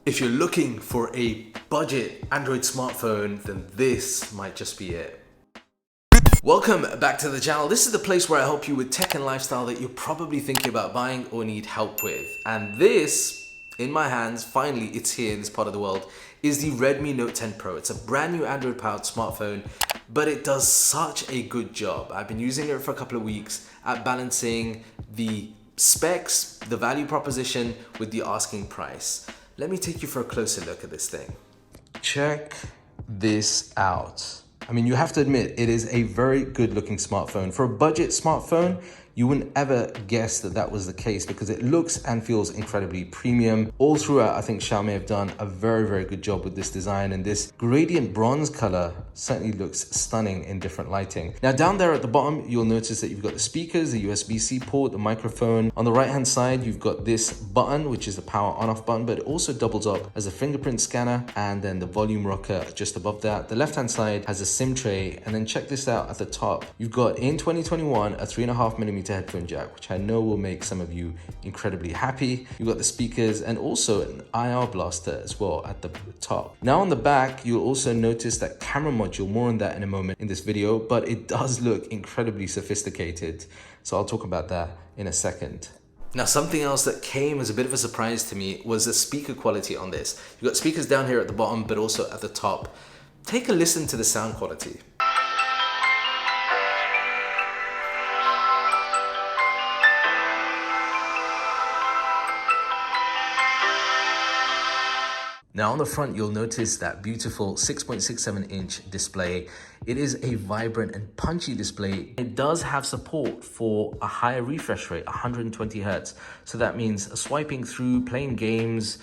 If you're looking for a budget Android smartphone, then this might just be it. Welcome back to the channel. This is the place where I help you with tech and lifestyle that you're probably thinking about buying or need help with. And this, in my hands, finally it's here in this part of the world, is the Redmi Note 10 Pro. It's a brand new Android powered smartphone, but it does such a good job. I've been using it for a couple of weeks at balancing the specs, the value proposition with the asking price. Let me take you for a closer look at this thing. Check this out. I mean, you have to admit, it is a very good looking smartphone. For a budget smartphone, you wouldn't ever guess that that was the case because it looks and feels incredibly premium. All throughout, I think Xiaomi have done a very, very good job with this design, and this gradient bronze color certainly looks stunning in different lighting. Now down there at the bottom, you'll notice that you've got the speakers, the USB-C port, the microphone. On the right-hand side, you've got this button, which is the power on-off button, but it also doubles up as a fingerprint scanner, and then the volume rocker just above that. The left-hand side has a SIM tray, and then check this out at the top. You've got, in 2021, a 3.5mm headphone jack, which I know will make some of you incredibly happy. You've got the speakers and also an IR blaster as well at the top. Now on the back, you'll also notice that camera module, more on that in a moment in this video, but it does look incredibly sophisticated. So I'll talk about that in a second. Now, something else that came as a bit of a surprise to me was the speaker quality on this. You've got speakers down here at the bottom, but also at the top. Take a listen to the sound quality. Now on the front, you'll notice that beautiful 6.67-inch display. It is a vibrant and punchy display. It does have support for a higher refresh rate, 120 Hz. So that means swiping through, playing games,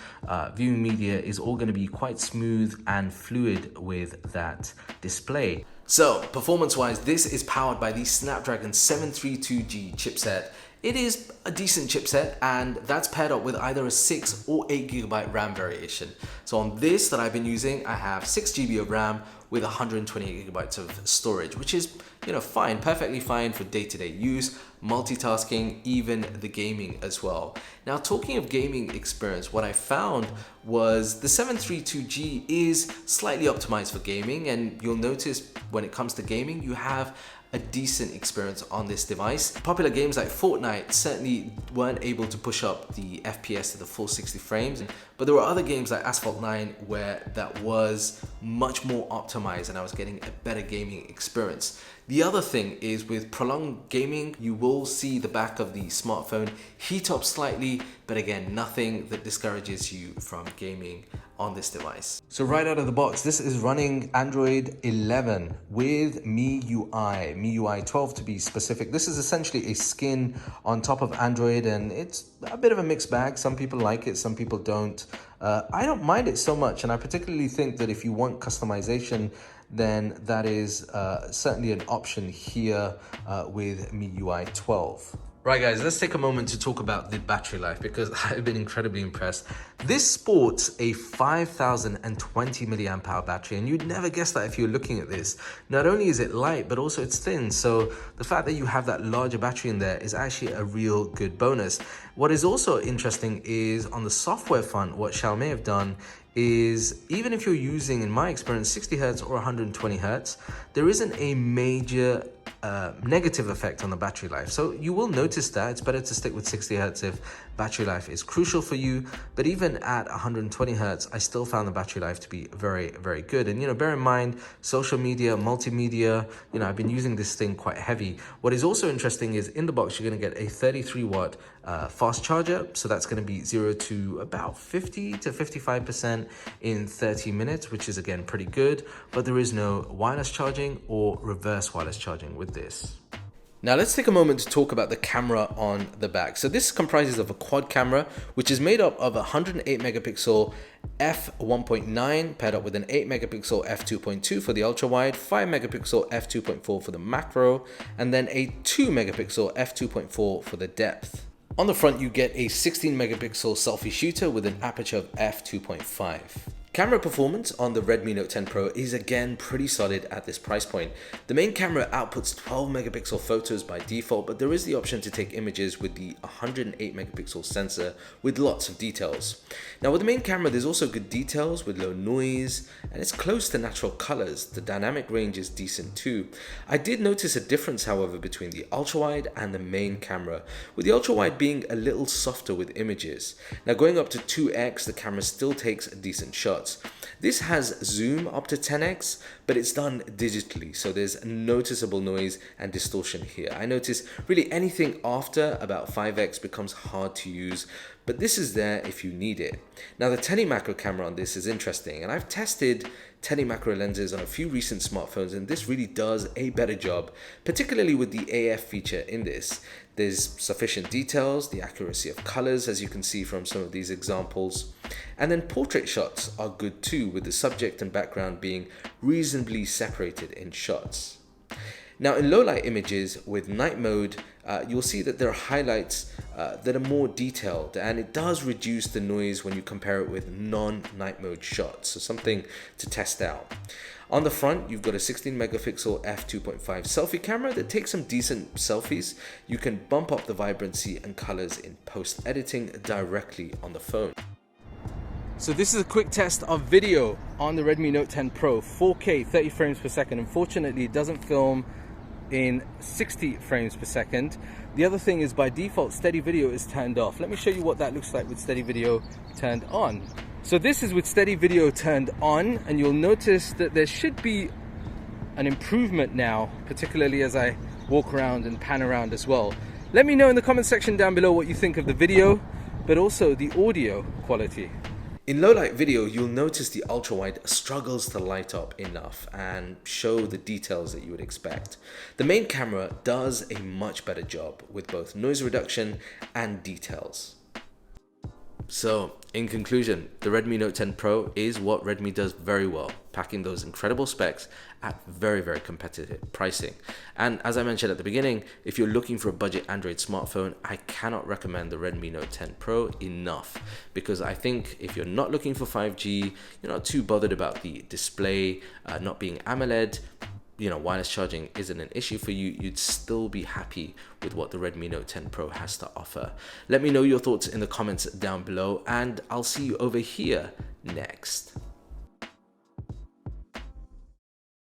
viewing media is all going to be quite smooth and fluid with that display. So performance-wise, this is powered by the Snapdragon 732G chipset. It is a decent chipset, and that's paired up with either a 6 or 8GB RAM variation. So on this that I've been using, I have 6GB of RAM with 128GB of storage, which is, fine, perfectly fine for day-to-day use, multitasking, even the gaming as well. Now, talking of gaming experience, what I found was the 732G is slightly optimized for gaming, and you'll notice when it comes to gaming, you have a decent experience on this device. Popular games like Fortnite certainly weren't able to push up the FPS to the full 60 frames, but there were other games like Asphalt 9 where that was much more optimized and I was getting a better gaming experience. The other thing is, with prolonged gaming, you will see the back of the smartphone heat up slightly, but again, nothing that discourages you from gaming on this device. So right out of the box, this is running Android 11 with MIUI 12 to be specific. This is essentially a skin on top of Android, and it's a bit of a mixed bag. Some people like it, some people don't. I don't mind it so much, and I particularly think that if you want customization, then that is certainly an option here with MIUI 12. Right guys, let's take a moment to talk about the battery life because I've been incredibly impressed. This sports a 5020 milliamp hour battery, and you'd never guess that if you're looking at this. Not only is it light, but also it's thin. So the fact that you have that larger battery in there is actually a real good bonus. What is also interesting is on the software front, what Xiaomi have done is, even if you're using, in my experience, 60 Hz or 120 Hz, there isn't a major negative effect on the battery life. So you will notice that it's better to stick with 60 Hz if battery life is crucial for you. But even at 120 Hz, I still found the battery life to be very, very good. And, bear in mind, social media, multimedia, I've been using this thing quite heavy. What is also interesting is in the box, you're going to get a 33 watt fast charger. So that's going to be 0 to about 50 to 55% in 30 minutes, which is again pretty good. But there is no wireless charging or reverse wireless charging with this. Now let's take a moment to talk about the camera on the back. So this comprises of a quad camera, which is made up of a 108 megapixel f1.9 paired up with an 8 megapixel f2.2 for the ultra wide, 5 megapixel f2.4 for the macro, and then a 2 megapixel f2.4 for the depth. On the front, you get a 16 megapixel selfie shooter with an aperture of f2.5. Camera performance on the Redmi Note 10 Pro is again pretty solid at this price point. The main camera outputs 12 megapixel photos by default, but there is the option to take images with the 108 megapixel sensor with lots of details. Now with the main camera, there's also good details with low noise, and it's close to natural colors. The dynamic range is decent too. I did notice a difference, however, between the ultra-wide and the main camera, with the ultra-wide being a little softer with images. Now going up to 2x, the camera still takes a decent shot. This has zoom up to 10x, but it's done digitally, so there's noticeable noise and distortion here. I notice really anything after about 5x becomes hard to use, but this is there if you need it. Now the telemacro camera on this is interesting, and I've tested telemacro lenses on a few recent smartphones, and this really does a better job, particularly with the AF feature in this. There's sufficient details, the accuracy of colors, as you can see from some of these examples. And then portrait shots are good too, with the subject and background being reasonably separated in shots. Now in low light images with night mode, you'll see that there are highlights that are more detailed, and it does reduce the noise when you compare it with non-night mode shots, so something to test out. On the front, you've got a 16 megapixel f2.5 selfie camera that takes some decent selfies. You can bump up the vibrancy and colors in post editing directly on the phone. So this is a quick test of video on the Redmi Note 10 Pro, 4K 30 frames per second. Unfortunately, it doesn't film in 60 frames per second. The other thing is by default, steady video is turned off. Let me show you what that looks like with steady video turned on. So this is with steady video turned on, and you'll notice that there should be an improvement now, particularly as I walk around and pan around as well. Let me know in the comment section down below what you think of the video, but also the audio quality. In low light video, you'll notice the ultra wide struggles to light up enough and show the details that you would expect. The main camera does a much better job with both noise reduction and details. So, in conclusion, the Redmi Note 10 Pro is what Redmi does very well, packing those incredible specs at very, very competitive pricing. And as I mentioned at the beginning, if you're looking for a budget Android smartphone, I cannot recommend the Redmi Note 10 Pro enough, because I think if you're not looking for 5G, you're not too bothered about the display not being AMOLED, wireless charging isn't an issue for you, you'd still be happy with what the Redmi Note 10 Pro has to offer. Let me know your thoughts in the comments down below, and I'll see you over here next.